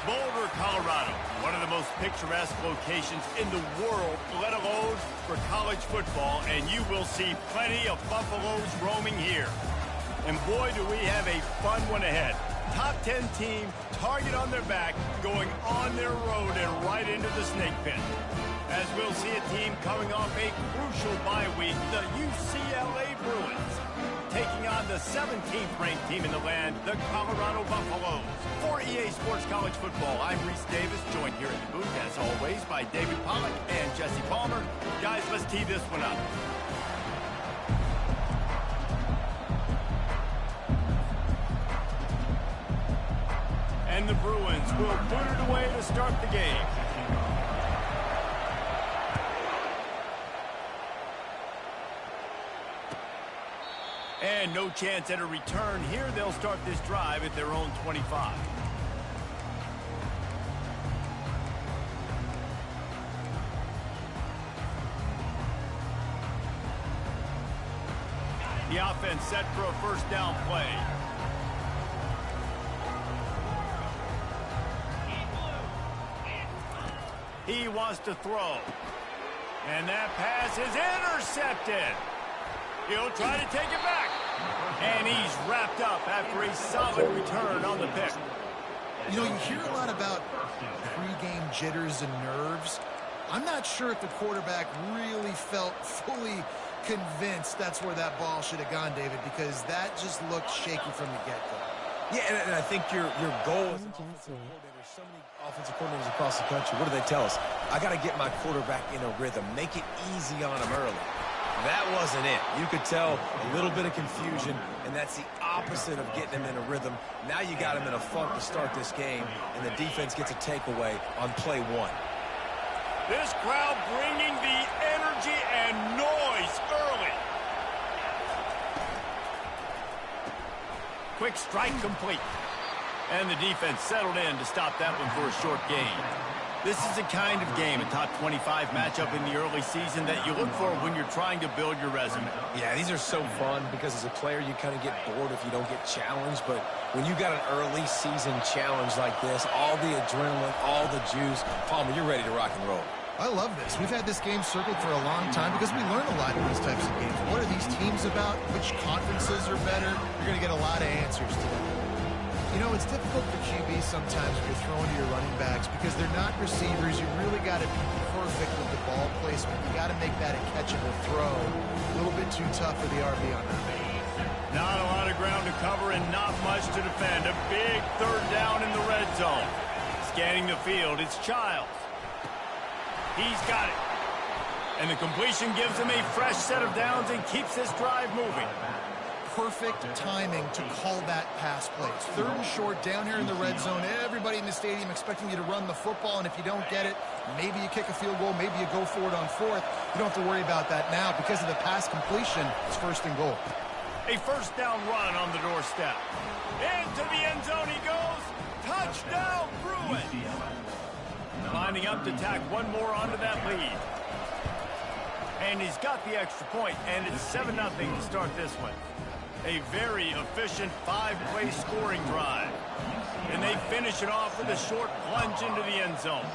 Boulder, Colorado, one of the most picturesque locations in the world, let alone for college football, and you will see plenty of Buffaloes roaming here. And boy, do we have a fun one ahead. Top 10 team, target on their back, going on their road and right into the snake pit. As we'll see a team coming off a crucial bye week, the UCLA Bruins, taking on the 17th ranked team in the land, the Colorado Buffaloes. For EA Sports College Football, I'm Reese Davis, joined here in the booth, as always, by David Pollack and Jesse Palmer. Guys, let's tee this one up. And the Bruins will put it away to start the game. And no chance at a return here. They'll start this drive at their own 25. The offense set for a first down play. He wants to throw. And that pass is intercepted. He'll try to take it back. And he's wrapped up after a solid return on the pick. You know, you hear a lot about pregame jitters and nerves. I'm not sure if the quarterback really felt fully convinced that's where that ball should have gone, David, because that just looked shaky from the get-go. Yeah, and I think your goal as an offensive coordinator, so many offensive coordinators across the country, what do they tell us? I got to get my quarterback in a rhythm, make it easy on him early. That wasn't it. You could tell a little bit of confusion, and that's the opposite of getting him in a rhythm. Now you got him in a funk to start this game, and the defense gets a takeaway on play one. This crowd bringing the energy and noise early. Quick strike complete. And the defense settled in to stop that one for a short gain. This is the kind of game, a top 25 matchup in the early season, that you look for when you're trying to build your resume. Yeah, these are so fun because as a player, you kind of get bored if you don't get challenged. But when you got an early season challenge like this, all the adrenaline, all the juice, Palmer, you're ready to rock and roll. I love this. We've had this game circled for a long time because we learn a lot in these types of games. What are these teams about? Which conferences are better? You're going to get a lot of answers today. You know, it's difficult for QBs sometimes when you're throwing to your running backs because they're not receivers. You really got to be perfect with the ball placement. You got to make that a catchable throw. A little bit too tough for the RB on that. Not a lot of ground to cover and not much to defend. A big third down in the red zone. Scanning the field, it's Childs. He's got it. And the completion gives him a fresh set of downs and keeps this drive moving. Perfect timing to call that pass play. It's 3rd and short down here in the red zone. Everybody in the stadium expecting you to run the football, and if you don't get it, maybe you kick a field goal, maybe you go for it on 4th. You don't have to worry about that now. Because of the pass completion, it's 1st and goal. A first down run on the doorstep. Into the end zone he goes. Touchdown, Bruin. Lining up to tack one more onto that lead. And he's got the extra point, and it's 7-0 to start this one. A very efficient 5-play scoring drive. And they finish it off with a short plunge into the end zone.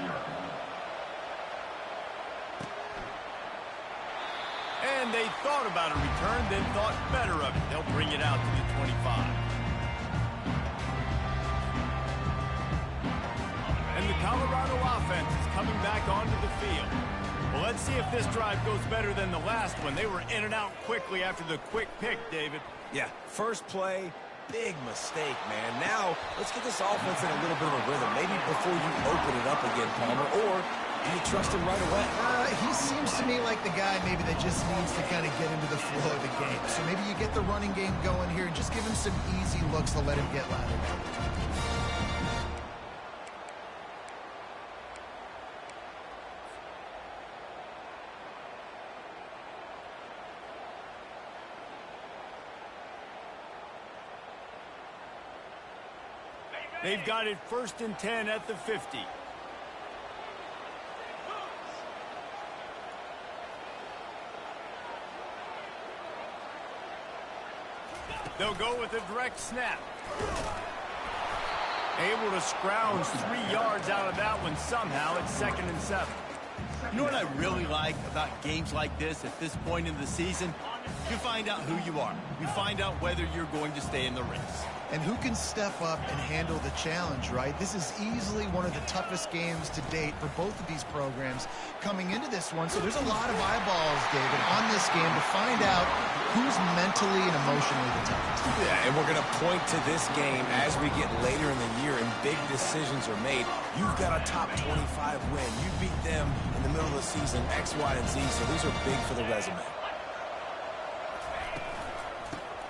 And they thought about a return, then thought better of it. They'll bring it out to the 25. And the Colorado offense is coming back onto the field. Well, let's see if this drive goes better than the last one. They were in and out quickly after the quick pick, David. Yeah, first play, big mistake, man. Now, let's get this offense in a little bit of a rhythm. Maybe before you open it up again, Palmer, or do you trust him right away? He seems to me like the guy maybe that just needs to kind of get into the flow of the game. So maybe you get the running game going here and just give him some easy looks to let him get lateral. They've got it 1st and 10 at the 50. They'll go with a direct snap. Able to scrounge 3 yards out of that one somehow. It's 2nd and 7. You know what I really like about games like this at this point in the season? You find out who you are. You find out whether you're going to stay in the race. And who can step up and handle the challenge, right? This is easily one of the toughest games to date for both of these programs coming into this one. So there's a lot of eyeballs, David, on this game to find out who's mentally and emotionally the toughest. Yeah, and we're going to point to this game as we get later in the year and big decisions are made. You've got a top 25 win. You beat them in the middle of the season, X, Y, and Z, so these are big for the resume.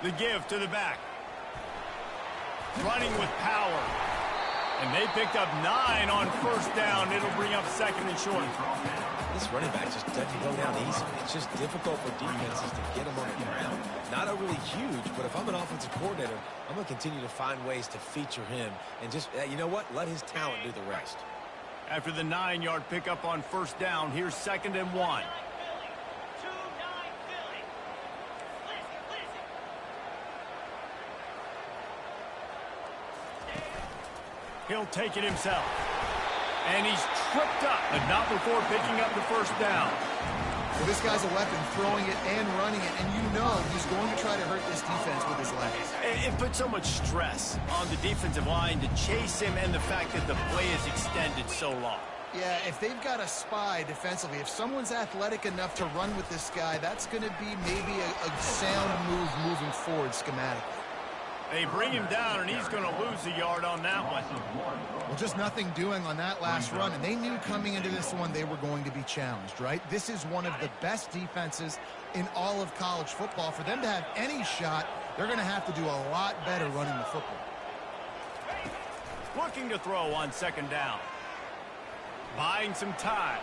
The give to the back. Running with power. And they picked up 9 on first down. It'll bring up 2nd and short. This running back just doesn't go down easy. It's just difficult for defenses to get him on the ground. Not overly huge, but if I'm an offensive coordinator, I'm going to continue to find ways to feature him. And just, you know what? Let his talent do the rest. After the 9-yard pickup on first down, here's 2nd and 1. He'll take it himself. And he's tripped up, but not before picking up the first down. Well, this guy's a weapon, throwing it and running it, and you know he's going to try to hurt this defense with his legs. It puts so much stress on the defensive line to chase him and the fact that the play is extended so long. Yeah, if they've got a spy defensively, if someone's athletic enough to run with this guy, that's going to be maybe a sound move moving forward schematically. They bring him down, and he's going to lose a yard on that one. Well, just nothing doing on that last run, and they knew coming into this one they were going to be challenged, right? This is one of the best defenses in all of college football. For them to have any shot, they're going to have to do a lot better running the football. Looking to throw on 2nd down. Buying some time.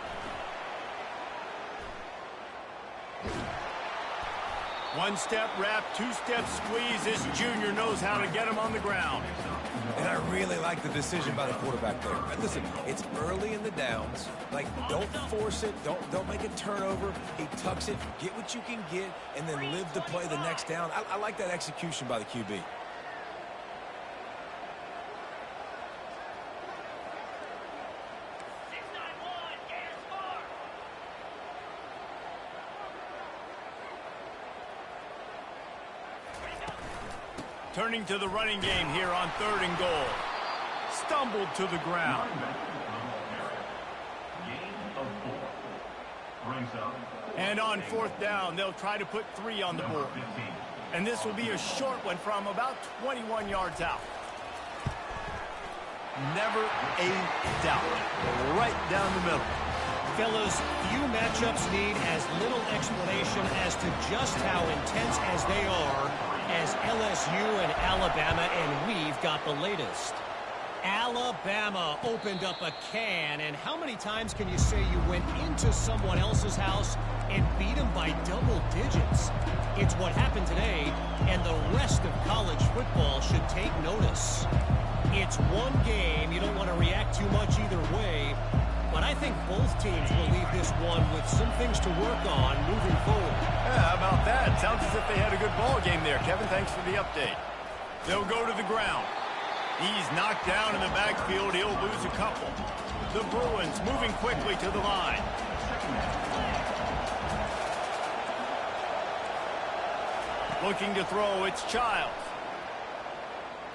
One step wrap, 2-step squeeze. This junior knows how to get him on the ground. And I really like the decision by the quarterback there. Listen, it's early in the downs. Like, don't force it. Don't make a turnover. He tucks it, get what you can get, and then live the play the next down. I like that execution by the QB. Turning to the running game here on 3rd and goal. Stumbled to the ground. Gain of 4. Brings up And on 4th down, they'll try to put 3 on the board. And this will be a short one from about 21 yards out. Never a doubt. Right down the middle. Fellas, few matchups need as little explanation as to just how intense as they are as LSU and Alabama, and we've got the latest. Alabama opened up a can, and how many times can you say you went into someone else's house and beat them by double digits? It's what happened today, and the rest of college football should take notice. It's one game. You don't want to react too much either way, but I think both teams will leave this one with some things to work on moving forward. Yeah, how about that? Sounds as if they had a good ball game there. Kevin, thanks for the update. They'll go to the ground. He's knocked down in the backfield. He'll lose a couple. The Bruins moving quickly to the line. Looking to throw, it's Childs.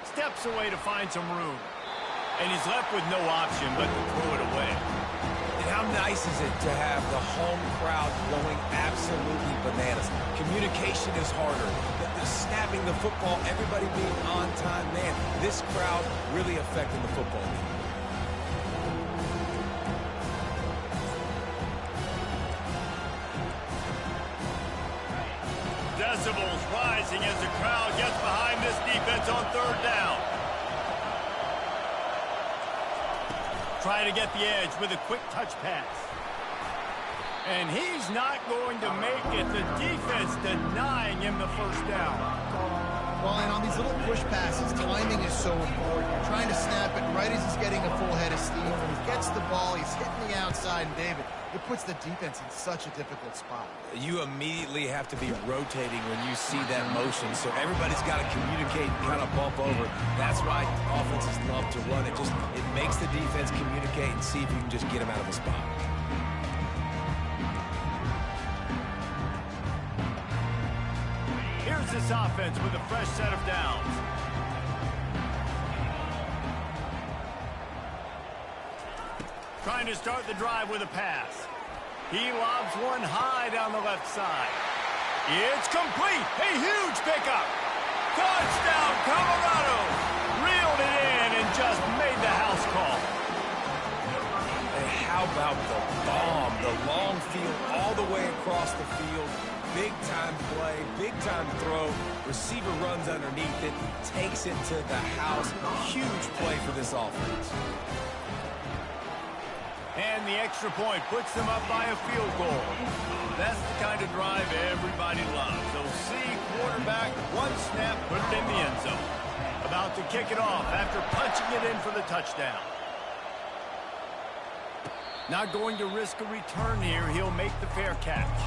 Steps away to find some room. And he's left with no option but to throw it away. And how nice is it to have the home crowd going absolutely bananas? Communication is harder. The snapping the football, everybody being on time. Man, this crowd really affecting the football game. Decibels rising as the crowd gets behind this defense on 3rd down. Try to get the edge with a quick touch pass. And he's not going to make it. The defense denying him the 1st down. Well, and on these little push passes, timing is so important. You're trying to snap it right as he's getting a full head of steam. When he gets the ball, he's hitting the outside, and David, it puts the defense in such a difficult spot. You immediately have to be rotating when you see that motion, so everybody's got to communicate and kind of bump over. That's why offenses love to run it. It makes the defense communicate and see if you can just get them out of the spot. Here's this offense with a fresh set of downs. Trying to start the drive with a pass. He lobs one high down the left side. It's complete. A huge pickup. Touchdown, Colorado. Reeled it in and just made the house call. And how about the bomb? The long field all the way across the field. Big-time play, big-time throw. Receiver runs underneath it, takes it to the house. Huge play for this offense. And the extra point puts them up by a field goal. That's the kind of drive everybody loves. They'll see quarterback, one snap, put it in the end zone. About to kick it off after punching it in for the touchdown. Not going to risk a return here. He'll make the fair catch.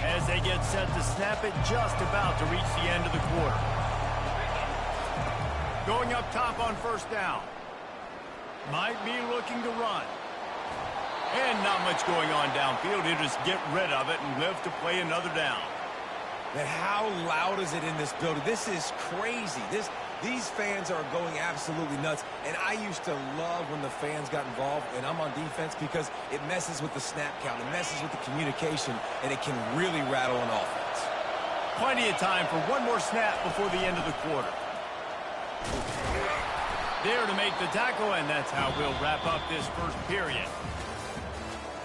As they get set to snap it, just about to reach the end of the quarter. Going up top on 1st down. Might be looking to run. And not much going on downfield. He'll just get rid of it and live to play another down. Man, how loud is it in this building? This is crazy. These fans are going absolutely nuts. And I used to love when the fans got involved, and I'm on defense, because it messes with the snap count. It messes with the communication, and it can really rattle an offense. Plenty of time for one more snap before the end of the quarter. There to make the tackle, and that's how we'll wrap up this 1st period.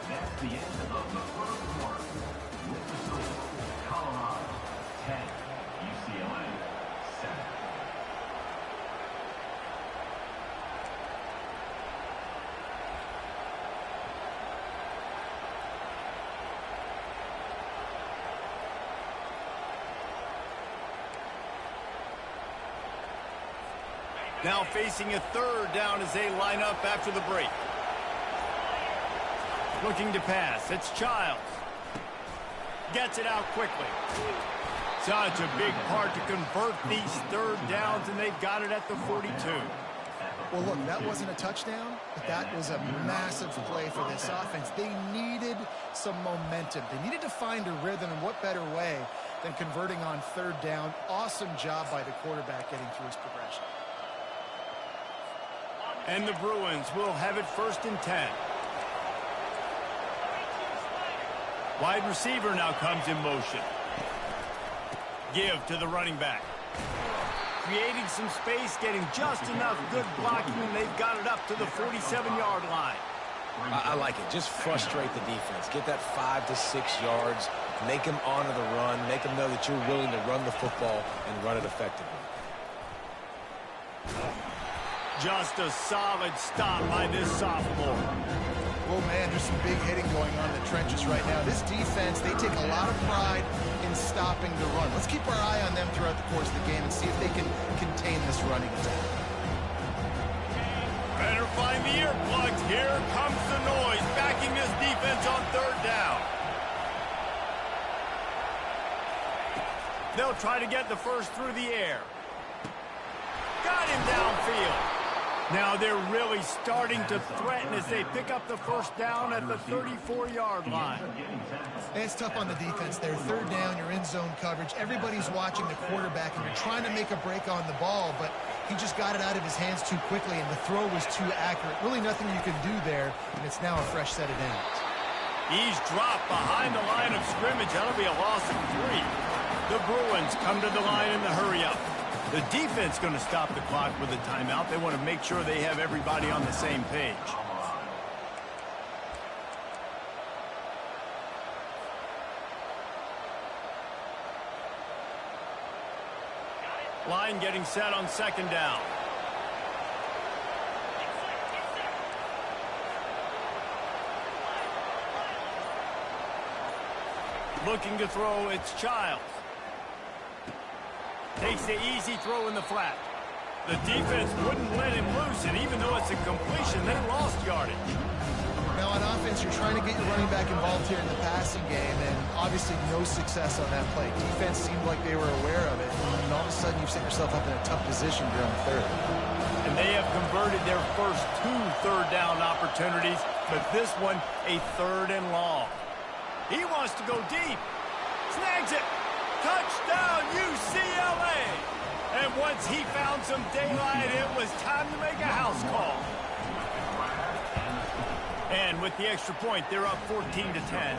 That's the end of the 1st quarter. Colorado 10, UCLA 7. Now facing a 3rd down as they line up after the break. Looking to pass. It's Childs. Gets it out quickly. Such a big part to convert these 3rd downs, and they've got it at the 42. Well, look, that wasn't a touchdown, but that was a massive play for this offense. They needed some momentum. They needed to find a rhythm, and what better way than converting on third down. Awesome job by the quarterback getting through his progression. And the Bruins will have it 1st and 10. Wide receiver now comes in motion. Give to the running back. Creating some space, getting just enough good blocking, and they've got it up to the 47-yard line. I like it. Just frustrate the defense. Get that 5 to 6 yards. Make them honor the run. Make them know that you're willing to run the football and run it effectively. Just a solid stop by this sophomore. Oh, man, there's some big hitting going on in the trenches right now. This defense, they take a lot of pride in stopping the run. Let's keep our eye on them throughout the course of the game and see if they can contain this running attack. Better find the earplugs. Here comes the noise, backing this defense on 3rd down. They'll try to get the first through the air. Got him downfield. Now they're really starting to threaten as they pick up the first down at the 34-yard line. And it's tough on the defense there. 3rd down, you're in zone coverage. Everybody's watching the quarterback, and you're trying to make a break on the ball, but he just got it out of his hands too quickly, and the throw was too accurate. Really nothing you can do there, and it's now a fresh set of downs. He's dropped behind the line of scrimmage. That'll be a loss of 3. The Bruins come to the line in the hurry-up. The defense going to stop the clock with a timeout. They want to make sure they have everybody on the same page. Line getting set on 2nd down. Looking to throw, it's Childs. Takes the easy throw in the flat. The defense wouldn't let him loose, and even though it's a completion, they lost yardage. Now on offense, you're trying to get your running back involved here in the passing game, and obviously no success on that play. Defense seemed like they were aware of it, and all of a sudden you've set yourself up in a tough position here on 3rd. And they have converted their first 2 third down opportunities, but this one a 3rd and long. He wants to go deep. Snags it. Touchdown, UCLA! And once he found some daylight, it was time to make a house call. And with the extra point, they're up 14 to 10.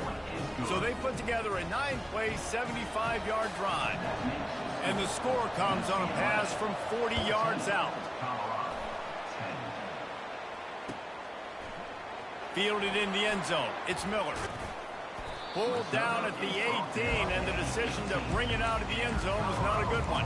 So they put together a 9-play, 75-yard drive. And the score comes on a pass from 40 yards out. Fielded in the end zone. It's Miller. Pulled down at the 18, and the decision to bring it out of the end zone was not a good one.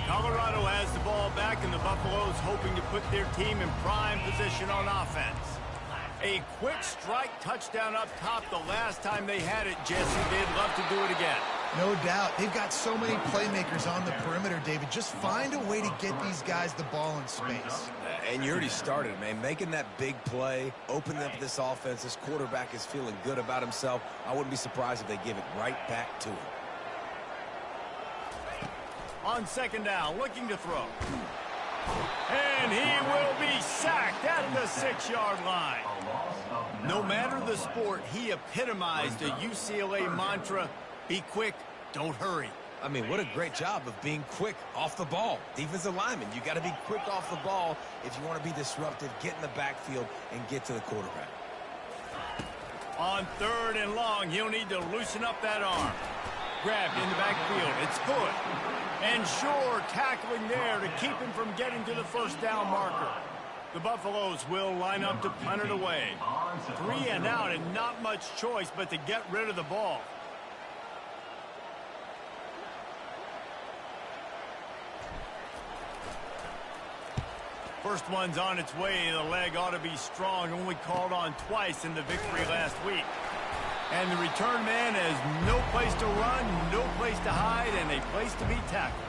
Colorado has the ball back, and the Buffaloes hoping to put their team in prime position on offense. A quick strike touchdown up top the last time they had it, Jesse. They'd love to do it again. No doubt. They've got so many playmakers on the perimeter, David. Just find a way to get these guys the ball in space. And you already started, man. Making that big play, opening up this offense. This quarterback is feeling good about himself. I wouldn't be surprised if they give it right back to him. On 2nd down, looking to throw. And he will be sacked at the 6-yard line. No matter the sport, he epitomized a UCLA mantra, be quick, don't hurry. I mean, what a great job of being quick off the ball. Defensive lineman, you got to be quick off the ball if you want to be disruptive, get in the backfield, and get to the quarterback. On 3rd and long, he'll need to loosen up that arm. Grabbed in the backfield, it's good. And Shore tackling there to keep him from getting to the first down marker. The Buffaloes will line up to punt it away. 3 and out, and not much choice but to get rid of the ball. First one's on its way. The leg ought to be strong. Only called on twice in the victory last week. And the return man has no place to run, no place to hide, and a place to be tackled.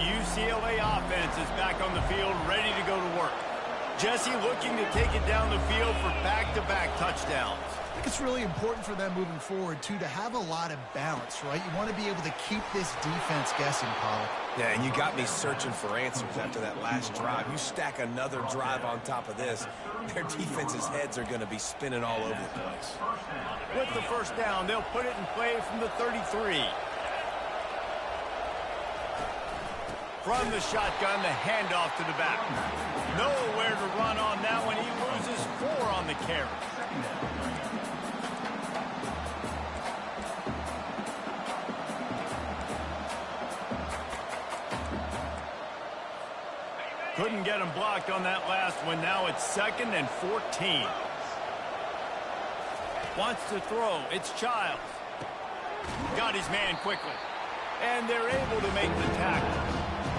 UCLA offense is back on the field, ready to go to work. Jesse looking to take it down the field for back-to-back touchdowns. I think it's really important for them moving forward, too, to have a lot of balance, right? You want to be able to keep this defense guessing, Pollock. Yeah, and you got me searching for answers after that last drive. You stack another drive on top of this, their defense's heads are going to be spinning all over the place. With the first down, they'll put it in play from the 33. From the shotgun, the handoff to the back. Nowhere to run on that one. He loses 4 on the carry. Couldn't get him blocked on that last one. Now it's 2nd and 14. Wants to throw. It's Childs. Got his man quickly. And they're able to make the tackle.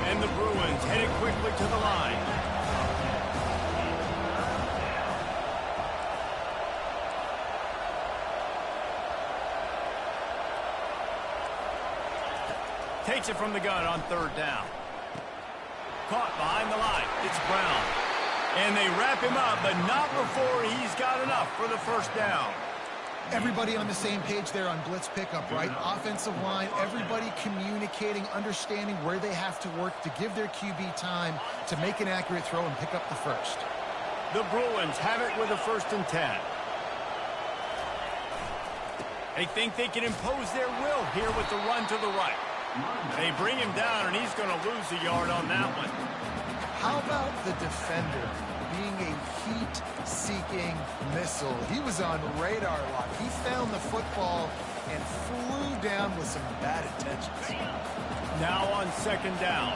And the Bruins headed quickly to the line. Takes it from the gun on 3rd down. Caught behind the line. It's Brown. And they wrap him up, but not before he's got enough for the first down. Everybody on the same page there on blitz pickup, right? Offensive line, everybody communicating, understanding where they have to work to give their QB time to make an accurate throw and pick up the first. The Bruins have it with a 1st and 10. They think they can impose their will here with the run to the right. They bring him down, and he's going to lose a yard on that one. How about the defender being a heat-seeking missile? He was on radar lock. He found the football and flew down with some bad intentions. Now on 2nd down.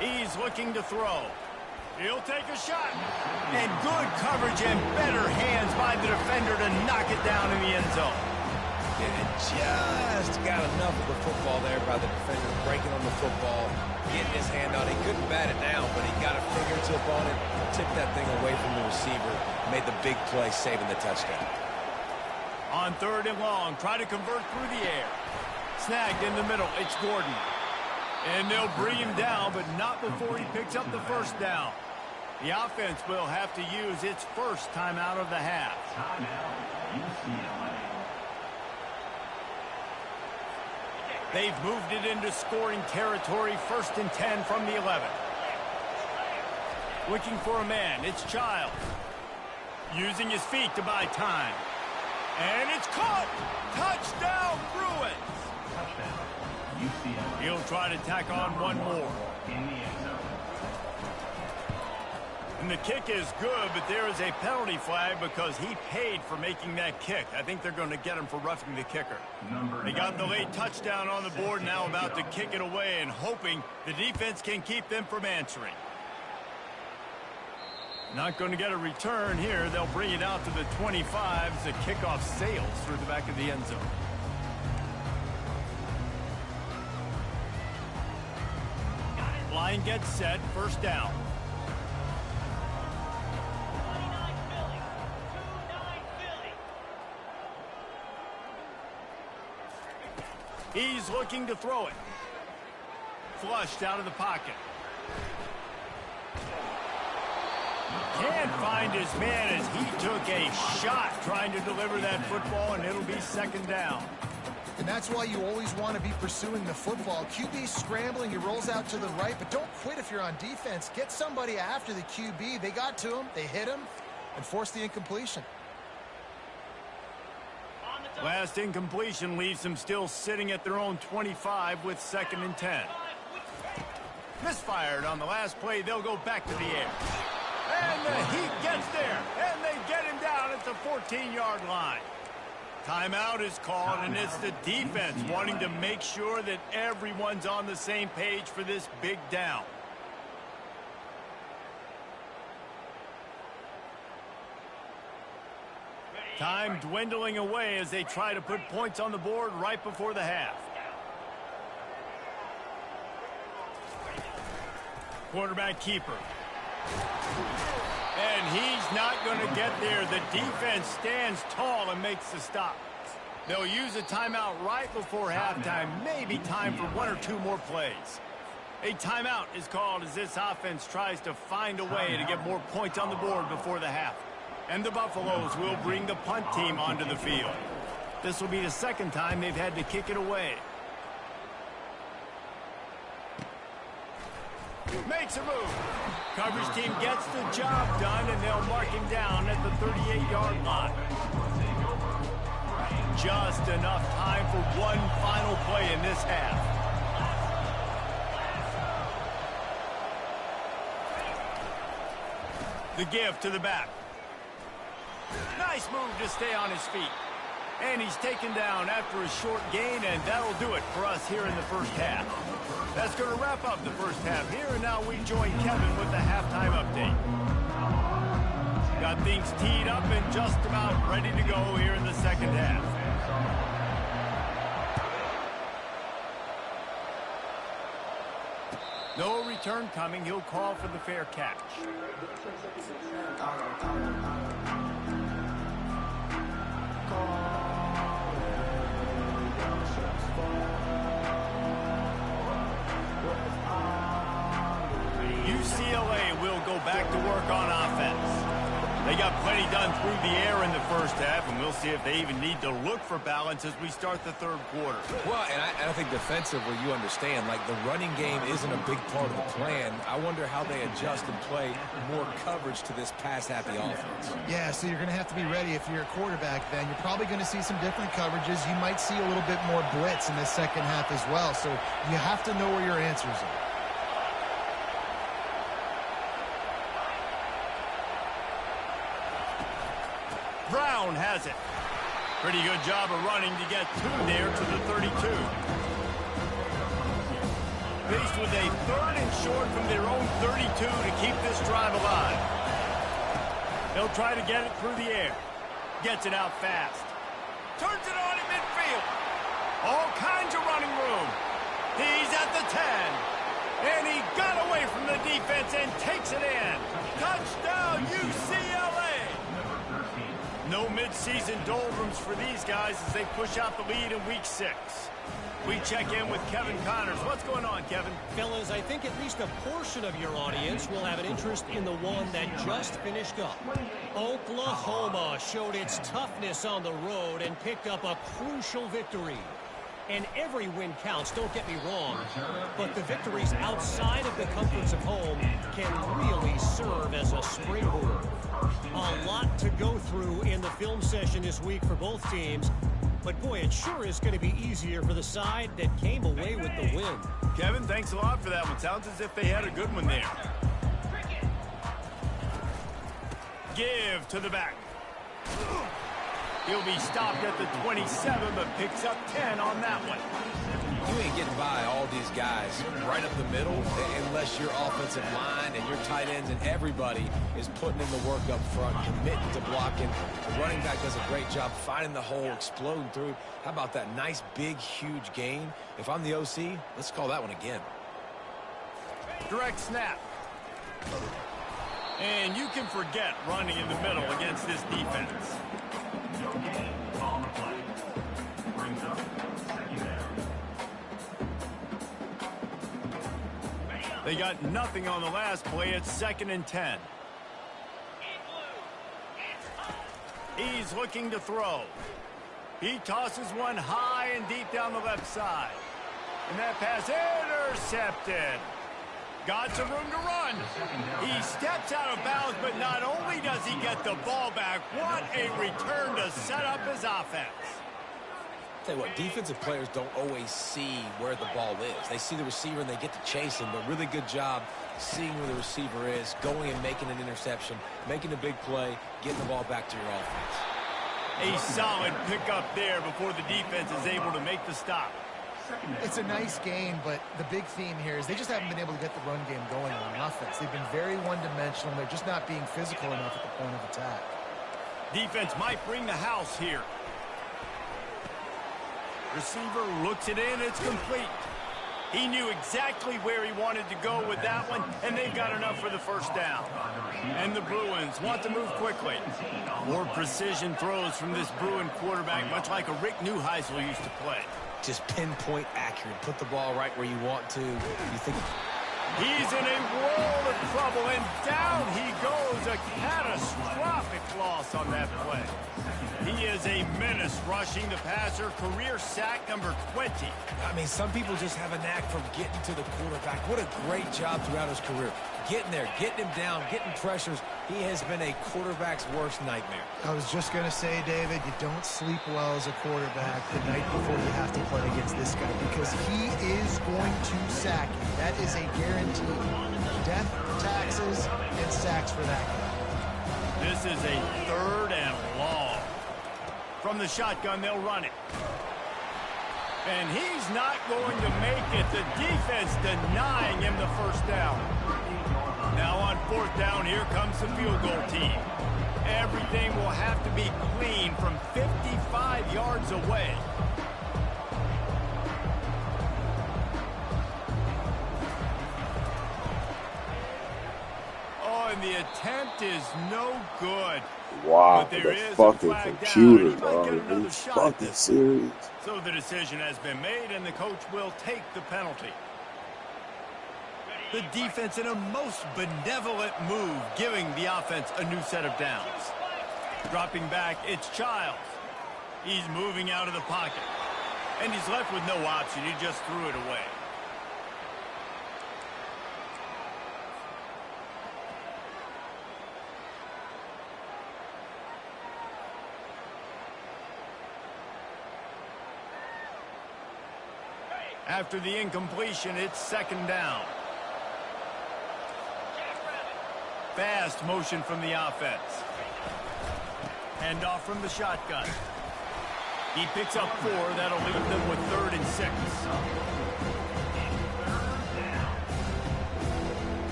He's looking to throw. He'll take a shot. And good coverage and better hands by the defender to knock it down in the end zone. And just got enough of the football there by the defender, breaking on the football, getting his hand on it. He couldn't bat it down, but he got a fingertip on it, tipped that thing away from the receiver, made the big play, saving the touchdown. On 3rd and long, try to convert through the air. Snagged in the middle, it's Gordon. And they'll bring him down, but not before he picks up the first down. The offense will have to use its first timeout of the half. They've moved it into scoring territory, 1st and 10 from the 11. Looking for a man, it's Childs. Using his feet to buy time. And it's caught! Touchdown, Bruins! He'll try to tack on one more. And the kick is good, but there is a penalty flag because he paid for making that kick. I think they're going to get him for roughing the kicker. They got the late touchdown on the board, now about to kick it away and hoping the defense can keep them from answering. Not going to get a return here. They'll bring it out to the 25 as the kickoff sails through the back of the end zone. Line gets set, 1st down. He's looking to throw it. Flushed out of the pocket. Can't find his man as he took a shot trying to deliver that football, and it'll be 2nd down. And that's why you always want to be pursuing the football. QB scrambling, he rolls out to the right, but don't quit if you're on defense. Get somebody after the QB. They got to him, they hit him, and forced the incompletion. Last incompletion leaves them still sitting at their own 25 with 2nd and 10. Misfired on the last play. They'll go back to the air. And the Heat gets there, and they get him down at the 14-yard line. Timeout is called, and it's the defense wanting to make sure that everyone's on the same page for this big down. Time dwindling away as they try to put points on the board right before the half. Quarterback keeper. And he's not going to get there. The defense stands tall and makes the stop. They'll use a timeout right before halftime, maybe time for 1 or 2 more plays. A timeout is called as this offense tries to find a way to get more points on the board before the half. And the Buffaloes will bring the punt team onto the field. This will be the second time they've had to kick it away. Makes a move. Coverage team gets the job done, and they'll mark him down at the 38-yard line. Just enough time for one final play in this half. The give to the back. Nice move to stay on his feet. And he's taken down after a short gain, and that'll do it for us here in the first half. That's going to wrap up the first half here, and now we join Kevin with the halftime update. Got things teed up and just about ready to go here in the second half. No return coming. He'll call for the fair catch. UCLA will go back to work on offense. They got plenty done through the air in the first half, and we'll see if they even need to look for balance as we start the third quarter. Well, and I think defensively, you understand, like the running game isn't a big part of the plan. I wonder how they adjust and play more coverage to this pass-happy offense. Yeah, so you're going to have to be ready if you're a quarterback then. You're probably going to see some different coverages. You might see a little bit more blitz in the second half as well, so you have to know where your answers are. Brown has it. Pretty good job of running to get through there to the 32. Faced with a 3rd and short from their own 32 to keep this drive alive. They'll try to get it through the air. Gets it out fast. Turns it on in midfield. All kinds of running room. He's at the 10. And he got away from the defense and takes it in. Touchdown, UCLA. No midseason doldrums for these guys as they push out the lead in Week 6. We check in with Kevin Connors. What's going on, Kevin? Fellas, I think at least a portion of your audience will have an interest in the one that just finished up. Oklahoma showed its toughness on the road and picked up a crucial victory. And every win counts, don't get me wrong, but the victories outside of the comforts of home can really serve as a springboard. A lot to go through in the film session this week for both teams, but boy, it sure is going to be easier for the side that came away with the win. Kevin, thanks a lot for that one. Sounds as if they had a good one there. Give to the back. He'll be stopped at the 27, but picks up 10 on that one. You ain't getting by all these guys right up the middle unless your offensive line and your tight ends and everybody is putting in the work up front, committing to blocking. The running back does a great job finding the hole, exploding through. How about that nice, big, huge gain? If I'm the OC, let's call that one again. Direct snap. And you can forget running in the middle against this defense. On the play. Brings up second down. They got nothing on the last play. It's 2nd and 10. He's looking to throw. He tosses one high and deep down the left side. And that pass intercepted. Got some room to run. He steps out of bounds, but not only does he get the ball back, what a return to set up his offense. Tell you what, defensive players don't always see where the ball is. They see the receiver and they get to chase him, but really good job seeing where the receiver is, going and making an interception, making a big play, getting the ball back to your offense. A solid pickup there before the defense is able to make the stop. It's a nice game, but the big theme here is they just haven't been able to get the run game going on offense. They've been very one-dimensional. They're just not being physical enough at the point of attack. Defense might bring the house here. Receiver looks it in. It's complete. He knew exactly where he wanted to go with that one, and they've got enough for the first down. And the Bruins want to move quickly. More precision throws from this Bruin quarterback, much like a Rick Neuheisel used to play. Just pinpoint accurate. Put the ball right where you want to. You think... He's in a world of trouble, and down he goes. A catastrophic loss on that play. He is a menace rushing the passer. Career sack number 20. I mean, some people just have a knack for getting to the quarterback. What a great job throughout his career. Getting there, getting him down, getting pressures. He has been a quarterback's worst nightmare. I was just going to say, David, you don't sleep well as a quarterback the night before you have to play against this guy because he is going to sack you. That is a guarantee. Death, taxes, and sacks for that guy. This is a 3rd and long. From the shotgun, they'll run it. And he's not going to make it. The defense denying him the first down. Now on 4th down, here comes the field goal team. Everything will have to be clean from 55 yards away. Oh, and the attempt is no good. Wow, the fucking computer, dog. It's fucking serious. So the decision has been made, and the coach will take the penalty. The defense in a most benevolent move, giving the offense a new set of downs. Dropping back, it's Childs. He's moving out of the pocket. And he's left with no option. He just threw it away. After the incompletion, it's 2nd down. Fast motion from the offense. Handoff from the shotgun. He picks up 4. That'll leave them with 3rd and 6.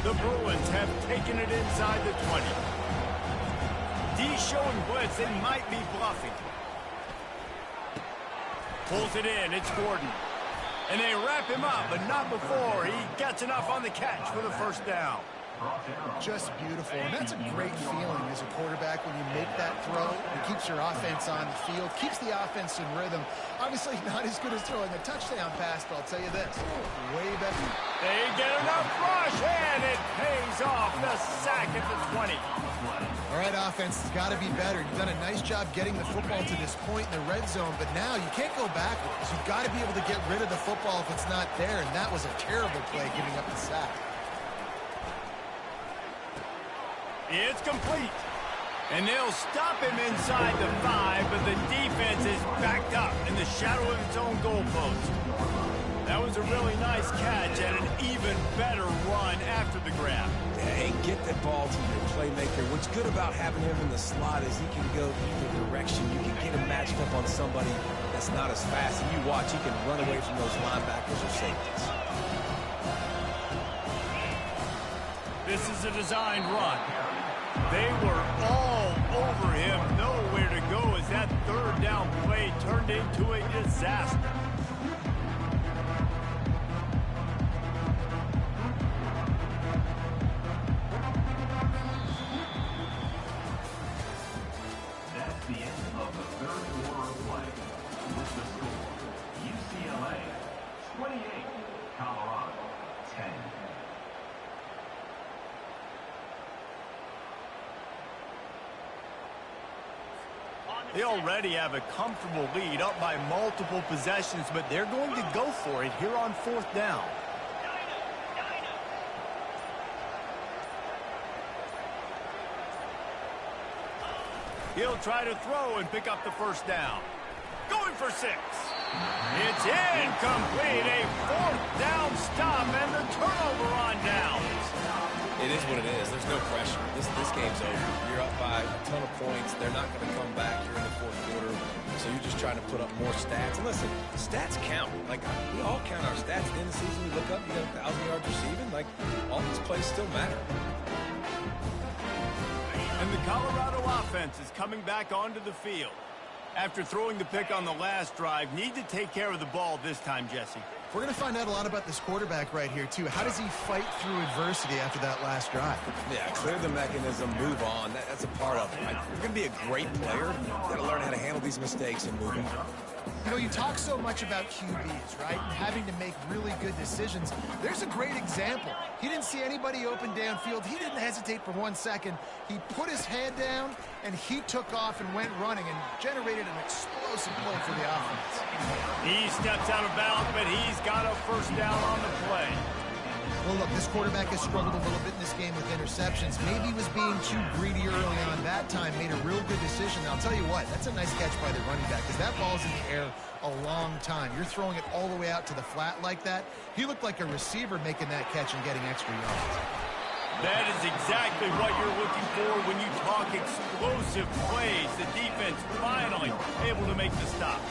The Bruins have taken it inside the 20. D showing blitz. They might be bluffing. Pulls it in. It's Gordon. And they wrap him up, but not before he gets enough on the catch for the first down. Just beautiful. And that's a great feeling as a quarterback when you make that throw. It keeps your offense on the field, keeps the offense in rhythm. Obviously not as good as throwing a touchdown pass, but I'll tell you this, way better. They get enough rush, and it pays off. The sack at the 20. All right, offense has got to be better. You've done a nice job getting the football to this point in the red zone, but now you can't go backwards. You've got to be able to get rid of the football if it's not there, and that was a terrible play giving up the sack. It's complete. And they'll stop him inside the 5, but the defense is backed up in the shadow of its own goalpost. That was a really nice catch and an even better run after the grab. Hey, get that ball to your playmaker. What's good about having him in the slot is he can go either direction. You can get him matched up on somebody that's not as fast. And you watch, he can run away from those linebackers or safeties. This is a designed run. They were all over him, nowhere to go as that 3rd down play turned into a disaster. That's the end of the 3rd quarter of play. With the score, UCLA 28, Colorado 10. They already have a comfortable lead up by multiple possessions, but they're going to go for it here on 4th down. He'll try to throw and pick up the first down. Going for 6. It's incomplete. A 4th down stop and the turnover on downs. It is what it is. There's no pressure. This game's over. You're up by a ton of points. They're not going to come back. You're in the 4th quarter. So you're just trying to put up more stats. And listen, stats count. Like, we all count our stats. At the end of the season, we look up, you got 1,000 yards receiving. Like, all these plays still matter. And the Colorado offense is coming back onto the field. After throwing the pick on the last drive, need to take care of the ball this time, Jesse. We're going to find out a lot about this quarterback right here, too. How does he fight through adversity after that last drive? Yeah, clear the mechanism, move on. That's a part of it. Right? You're going to be a great player. You've got to learn how to handle these mistakes and move on. You know, you talk so much about QBs, right? And having to make really good decisions. There's a great example. He didn't see anybody open downfield. He didn't hesitate for 1 second. He put his head down, and he took off and went running and generated an explosive play for the offense. He steps out of bounds, but he's got a first down on the play. Well, look, this quarterback has struggled a little bit in this game with interceptions. Maybe he was being too greedy early on that time, made a real good decision. I'll tell you what, that's a nice catch by the running back because that ball's in the air a long time. You're throwing it all the way out to the flat like that. He looked like a receiver making that catch and getting extra yards. That is exactly what you're looking for when you talk explosive plays. The defense finally able to make the stop.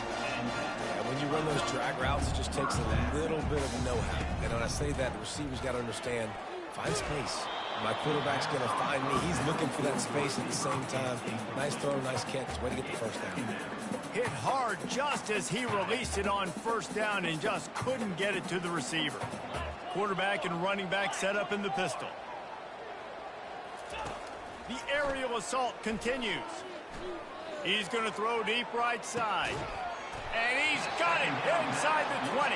When you run those drag routes, it just takes a little bit of know-how. And when I say that, the receiver's got to understand, find space. My quarterback's going to find me. He's looking for that space at the same time. Nice throw, nice catch. Way to get the first down. Hit hard just as he released it on first down and just couldn't get it to the receiver. Quarterback and running back set up in the pistol. The aerial assault continues. He's going to throw deep right side. And he's got it inside the 20.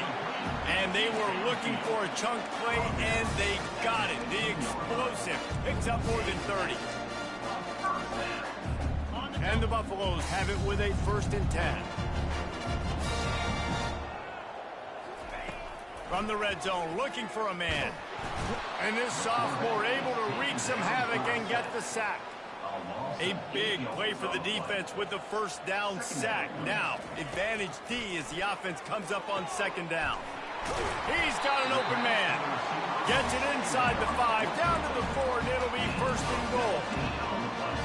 And they were looking for a chunk play, and they got it. The explosive picks up more than 30. And the Buffaloes have it with a 1st and 10. From the red zone, looking for a man. And this sophomore able to wreak some havoc and get the sack. A big play for the defense with the first down sack. Now, advantage D as the offense comes up on 2nd down. He's got an open man. Gets it inside the 5, down to the 4, and it'll be 1st and goal.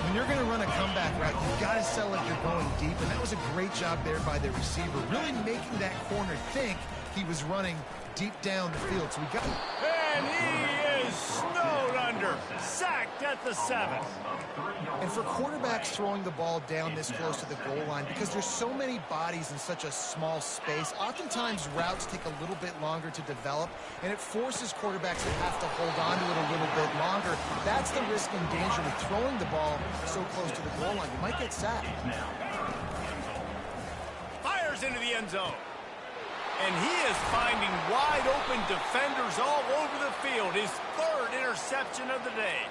When you're going to run a comeback route, you've got to sell like you're going deep, and that was a great job there by the receiver, really making that corner think he was running deep down the field. So we got. And he is snowed under. Sacked at the 7. And for quarterbacks throwing the ball down this close to the goal line, because there's so many bodies in such a small space, oftentimes routes take a little bit longer to develop, and it forces quarterbacks to have to hold on to it a little bit longer. That's the risk and danger with throwing the ball so close to the goal line. You might get sacked. Fires into the end zone. And he is finding wide open defenders all over the field. His 3rd interception of the day.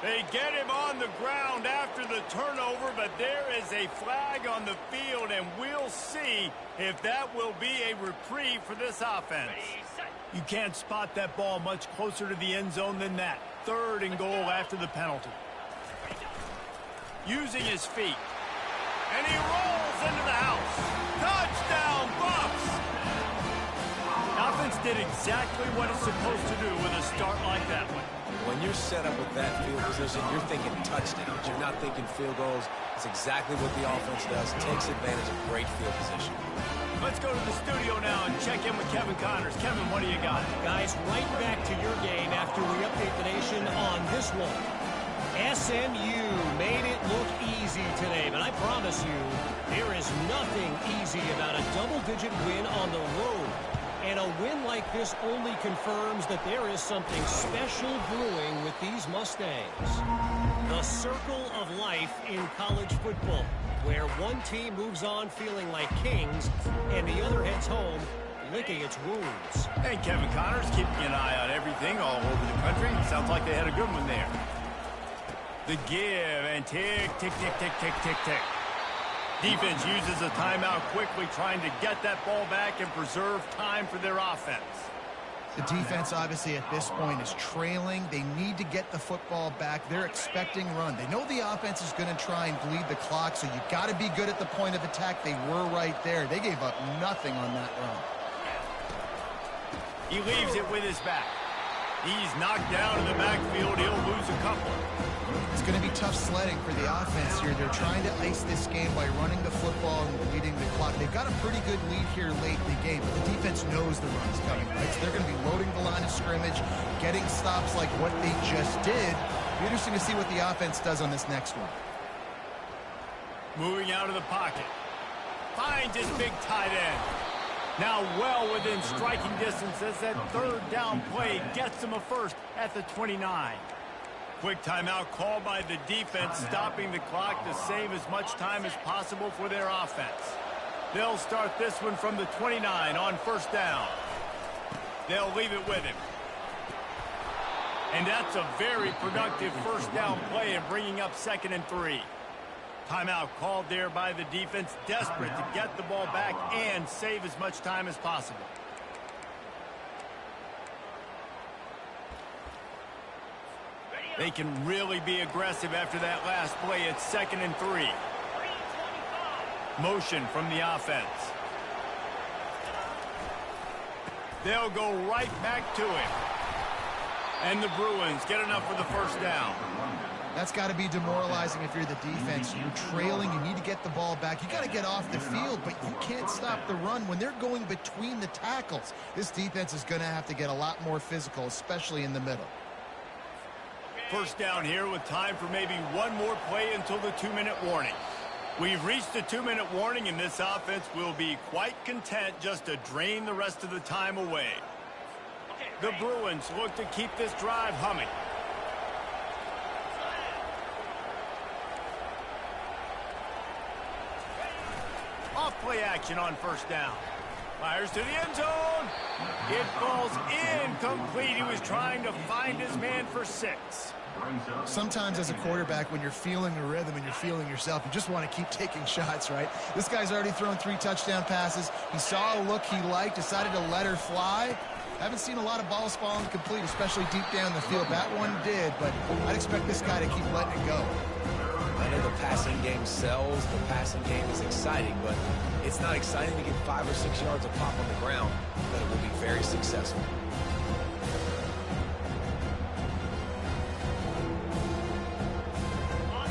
They get him on the ground after the turnover, but there is a flag on the field, and we'll see if that will be a reprieve for this offense. You can't spot that ball much closer to the end zone than that. 3rd and goal after the penalty. Using his feet. And he rolls into the house. Touchdown, Bucs! Offense did exactly what it's supposed to do with a start like that one. When you're set up with that field position, you're thinking touchdowns. You're not thinking field goals. It's exactly what the offense does. Takes advantage of great field position. Let's go to the studio now and check in with Kevin Connors. Kevin, what do you got? Guys, right back to your game after we update the nation on this one. SMU made it look easy today, but I promise you, there is nothing easy about a double-digit win on the road. And a win like this only confirms that there is something special brewing with these Mustangs. The circle of life in college football, where one team moves on feeling like kings and the other heads home licking its wounds. And Kevin Connors keeping an eye on everything all over the country. Sounds like they had a good one there. The give and tick, tick, tick, tick, tick, tick, tick. Defense uses a timeout quickly, trying to get that ball back and preserve time for their offense. The defense, obviously, at this point is trailing. They need to get the football back. They're expecting run. They know the offense is going to try and bleed the clock, so you got to be good at the point of attack. They were right there. They gave up nothing on that run. He leaves it with his back. He's knocked down in the backfield. He'll lose a couple. It's going to be tough sledding for the offense here. They're trying to ice this game by running the football and bleeding the clock. They've got a pretty good lead here late in the game, but the defense knows the run's coming, right? So they're going to be loading the line of scrimmage, getting stops like what they just did. It'll be interesting to see what the offense does on this next one. Moving out of the pocket. finds his big tight end. Now well within striking distance as that third down play gets him a first at the 29. Quick timeout called by the defense, stopping the clock to save as much time as possible for their offense. They'll start this one from the 29 on first down. They'll leave it with him. And that's a very productive first down play and bringing up 2nd and 3. Timeout called there by the defense, desperate to get the ball back and save as much time as possible. They can really be aggressive after that last play. It's 2nd and 3. Motion from the offense. They'll go right back to him. And the Bruins get enough for the first down. That's got to be demoralizing if you're the defense. You're trailing. You need to get the ball back. You got to get off the field, but you can't stop the run when they're going between the tackles. This defense is going to have to get a lot more physical, especially in the middle. First down here with time for maybe one more play until the 2-minute warning. We've reached the 2-minute warning, and this offense will be quite content just to drain the rest of the time away. The Bruins look to keep this drive humming. Off-play action on first down. Fires to the end zone. It falls incomplete. He was trying to find his man for 6. Sometimes as a quarterback, when you're feeling the rhythm and you're feeling yourself, you just want to keep taking shots, right? This guy's already thrown 3 touchdown passes. He saw a look he liked, decided to let her fly. Haven't seen a lot of balls falling complete, especially deep down the field. That one did, but I'd expect this guy to keep letting it go. I know the passing game sells, the passing game is exciting, but it's not exciting to get 5 or 6 yards of pop on the ground, but it will be very successful.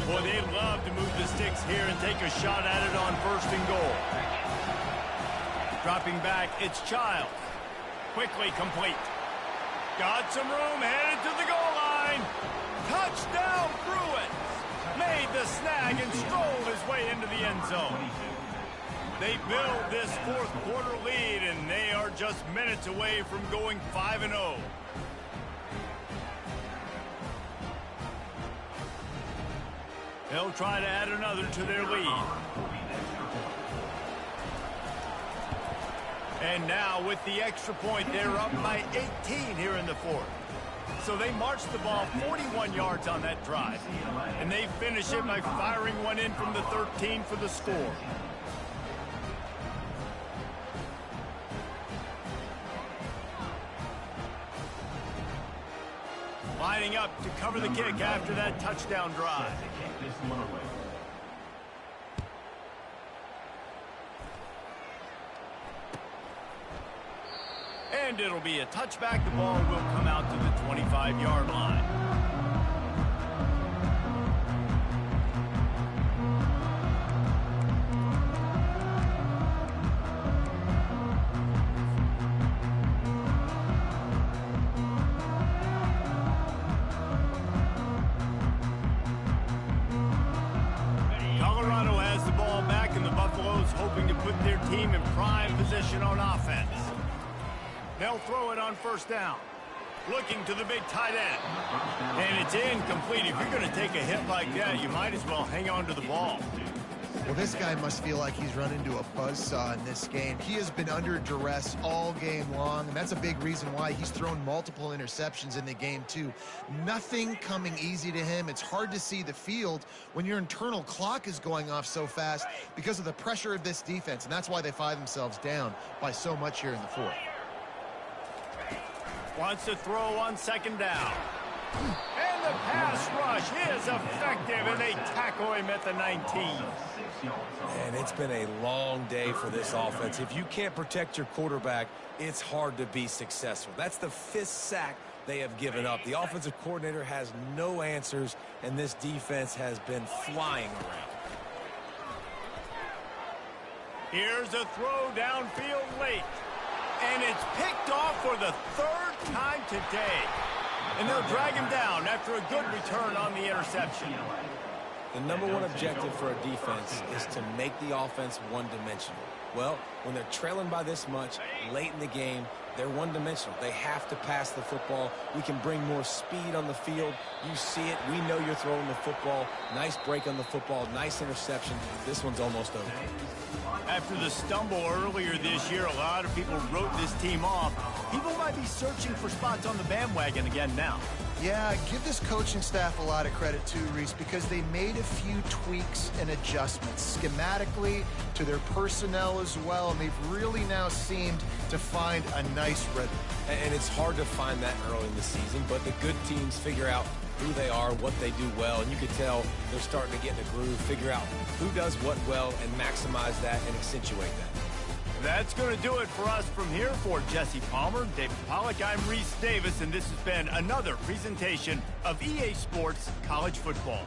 Boy, they'd love to move the sticks here and take a shot at it on 1st and goal. Dropping back, it's Child. Quickly complete. Got some room, headed to the goal line. Touchdown, Bruins! Made the snag and strolled his way into the end zone. They build this 4th quarter lead, and they are just minutes away from going 5-0. They'll try to add another to their lead. And now with the extra point, they're up by 18 here in the 4th. So they march the ball 41 yards on that drive. And they finish it by firing one in from the 13 for the score. Lining up to cover the kick after that touchdown drive. And it'll be a touchback. The ball will come out to the 25-yard line. Colorado has the ball back, and the Buffaloes hoping to put their team in prime position on offense. They'll throw it on first down. Looking to the big tight end. And it's incomplete. If you're going to take a hit like that, you might as well hang on to the ball. Well, this guy must feel like he's run into a buzzsaw in this game. He has been under duress all game long, and that's a big reason why he's thrown multiple interceptions in the game, too. Nothing coming easy to him. It's hard to see the field when your internal clock is going off so fast because of the pressure of this defense, and that's why they find themselves down by so much here in the 4th. Wants to throw on 2nd down. And the pass rush is effective, and they tackle him at the 19. And it's been a long day for this offense. If you can't protect your quarterback, it's hard to be successful. That's the 5th sack they have given up. The offensive coordinator has no answers, and this defense has been flying around. Here's a throw downfield late. And it's picked off for the 3rd time today. And they'll drag him down after a good return on the interception. The number one objective for a defense is to make the offense one-dimensional. Well, when they're trailing by this much late in the game, they're one-dimensional. They have to pass the football. We can bring more speed on the field. You see it. We know you're throwing the football. Nice break on the football. Nice interception. This one's almost over. After the stumble earlier this year, a lot of people wrote this team off. People might be searching for spots on the bandwagon again now. Yeah, give this coaching staff a lot of credit too, Reese, because they made a few tweaks and adjustments schematically to their personnel as well, and they've really now seemed to find a nice rhythm. And it's hard to find that early in the season, but the good teams figure out who they are, what they do well, and you can tell they're starting to get in a groove, figure out who does what well, and maximize that and accentuate that. That's going to do it for us from here. For Jesse Palmer, David Pollack, I'm Reese Davis, and this has been another presentation of EA Sports College Football.